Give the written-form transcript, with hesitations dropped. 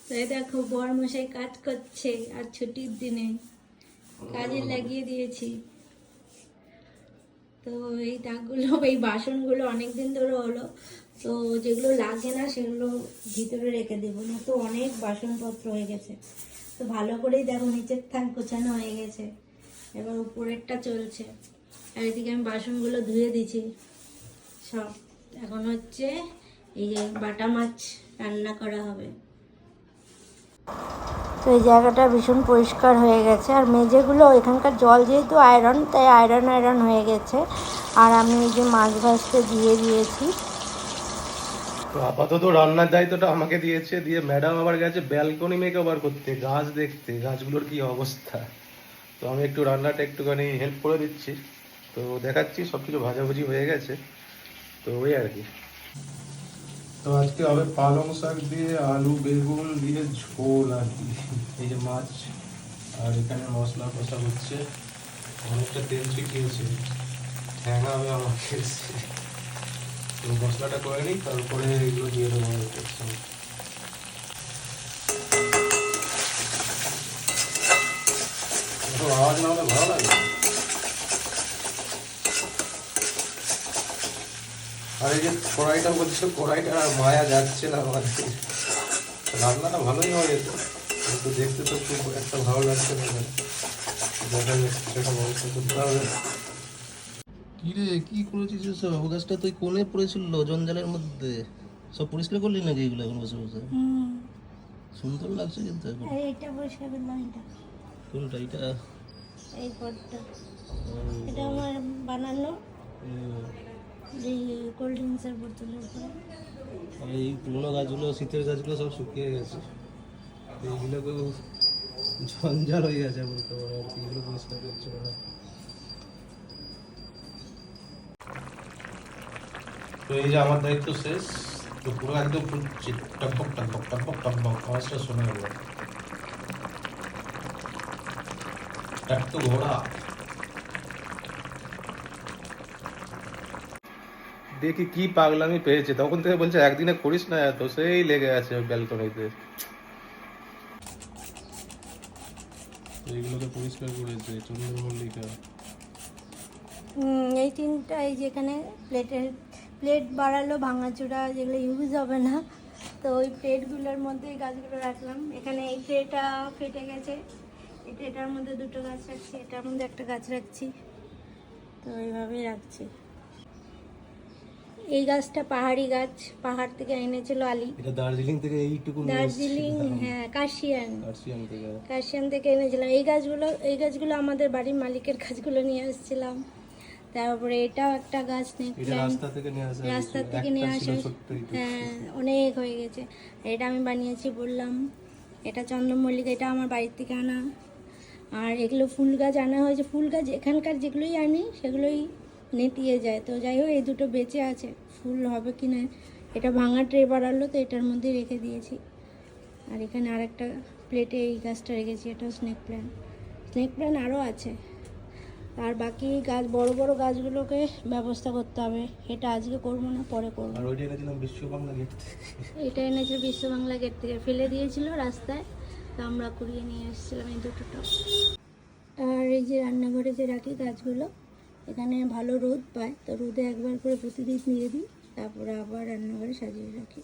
তো এই দেখো বরমশাই কাজ করছে আর ছুটির দিনে কাজে লাগিয়ে দিয়েছি। তো এই দাগগুলো এই বাসনগুলো অনেকদিন ধরে হলো, তো যেগুলো লাগে না সেগুলো ভিতরে রেখে দেবো, না তো অনেক বাসনপত্র হয়ে গেছে। তো ভালো করেই দেখো নিচের থান গোছানো হয়ে গেছে, এবার উপরেরটা চলছে। আর এদিকে আমি বাসনগুলো ধুয়ে দিয়েছি সব। এখন হচ্ছে এই যে বাটা মাছ রান্না করা হবে। তো এই জায়গাটা ভীষণ পরিষ্কার হয়ে গেছে, আর মেঝেগুলো এখানকার জল যেহেতু আয়রন, তাই আয়রন হয়ে গেছে। আর আমি এই যে মাছ ভাজতে দিয়ে দিয়েছি। তো আপাতত রান্নার দায়িত্বটা আমাকে দিয়েছে, দিয়ে ম্যাডাম আবার গেছে ব্যালকনি মেক ওভার করতে, গাছ দেখতে, গাছগুলোর কি অবস্থা। তো আমি একটু রান্নাটা একটুখানি হেল্প করে দিচ্ছি। তো দেখাচ্ছি, সব কিছু ভাজাভুজি হয়ে গেছে, তো ওই আর কি। তো আজকে হবে পালং শাক দিয়ে আলু বেগুন দিয়ে ঝোল আর কি। এই যে মাছ, আর এখানে মশলা কষা হচ্ছে, অনেকটা তেল ছিটিয়েছে, ঠ্যাঙা হবে আমাকে। তো মশলাটা করে নিই, তারপরে এগুলো দিয়ে দেবো। আওয়াজ না হলে ভালো লাগে। আর এই যে কড়াইটা বলছে, কড়াইটা আর মায়া যাচ্ছে না আমাদের। রান্নাটা ভালোই হয়ে যেত, কিন্তু দেখতে তো খুব একটা ভালো লাগছে না। দেখা যাচ্ছে সেটা ব্যবস্থা করতে হবে। কি রে, কি করেছিস সব? অবকাশটা তুই কোণে পড়েছিল জঞ্জালের মধ্যে, সব পরিষ্কার করলি নাকি এগুলো এখন বসে বসে? সুন্দর লাগছে কিন্তু এখন। এইটা পরিষ্কার করলাম। এটা কোনটা? এটা এই পটটা, এটা আমার বানানো এই কোল্ড ড্রিঙ্কসের বোতলের উপরে। এই পুরোনো গাছগুলো, শীতের গাছগুলো সব শুকিয়ে গেছে, এইগুলোকে ঝঞ্ঝাল হয়ে গেছে বলতে পারো আর কি, এগুলো পরিষ্কার করছে না। তো এই যে আমার দায়িত্ব শেষ। তো পুরো একদম ফুটছে, টকবক টকবক টকবক টকবক আওয়াজটা শোনা গেল। তো ঘোড়া দেখি কি পাগলামি পেয়েছে, তখন থেকে বলছে একদিনে করিস না, এত সেই লেগে আছে ব্যালকনিতে। এইগুলোকে পরিষ্কার করেছে চন্দ্রমল্লিকা। এই তিনটা, এই যেখানে প্লেট বাড়ালো ভাঙাচোরা যেগুলো ইউজ হবে না, তো ওই প্লেটগুলোর মধ্যে এই গাছগুলো রাখলাম। এখানে এই ট্রেটা ফেটে গেছে, এই ট্রেটার মধ্যে দুটো গাছ রাখছি, এটার মধ্যে একটা গাছ রাখছি, তো এইভাবেই রাখছি। এই গাছটা পাহাড়ি গাছ, পাহাড় থেকে এনেছিল আলী। এটা দার্জিলিং থেকে এইটুকু নিয়ে দার্জিলিং, এসেছিলাম। হ্যাঁ কাশিয়ান থেকে। কাশিয়ান থেকে এনেছিলাম। এই গাছগুলো আমাদের বাড়ির মালিকের গাছগুলো নিয়ে এসেছিলাম। তারপরে এটাও একটা গাছ, এটা রাস্তা থেকে নিয়ে আসা, রাস্তা থেকে নিয়ে আসা, হ্যাঁ অনেক হয়ে গেছে। এটা আমি বানিয়েছি বললাম। এটা চন্দ্রমল্লিকা, এটা আমার বাড়ির থেকে আনা। আর এগুলো ফুল গাছ আনা হয়েছে। ফুল গাছ এখানকার যেগুলোই আনি সেগুলোই নেতিয়ে যায়, তো যাই হোক এই দুটো বেঁচে আছে, ফুল হবে কি না। এটা ভাঙা ট্রে বাড়ালো, তো এটার মধ্যে রেখে দিয়েছি। আর এখানে আরেকটা প্লেটে এই গাছটা রেখেছি, এটাও স্নেক প্ল্যান্ট আরও আছে। আর বাকি গাছ, বড় বড় গাছগুলোকে ব্যবস্থা করতে হবে। এটা আজকে করবো না, পরে করবো। আর ওইটা এনেছিলাম বিশ্ব বাংলা গেট থেকে। এটা এনেছে বিশ্ব বাংলা গেট থেকে, ফেলে দিয়েছিল রাস্তায়, তো আমরা কুড়িয়ে নিয়ে এসেছিলাম এই দুটো টব। আর এই যে রান্নাঘরে যে রাখি গাছগুলো, এখানে ভালো রোদ পায়, তো রোদে একবার করে প্রতিদিন দিয়ে দিই, তারপরে আবার রান্নাঘরে সাজিয়ে রাখি।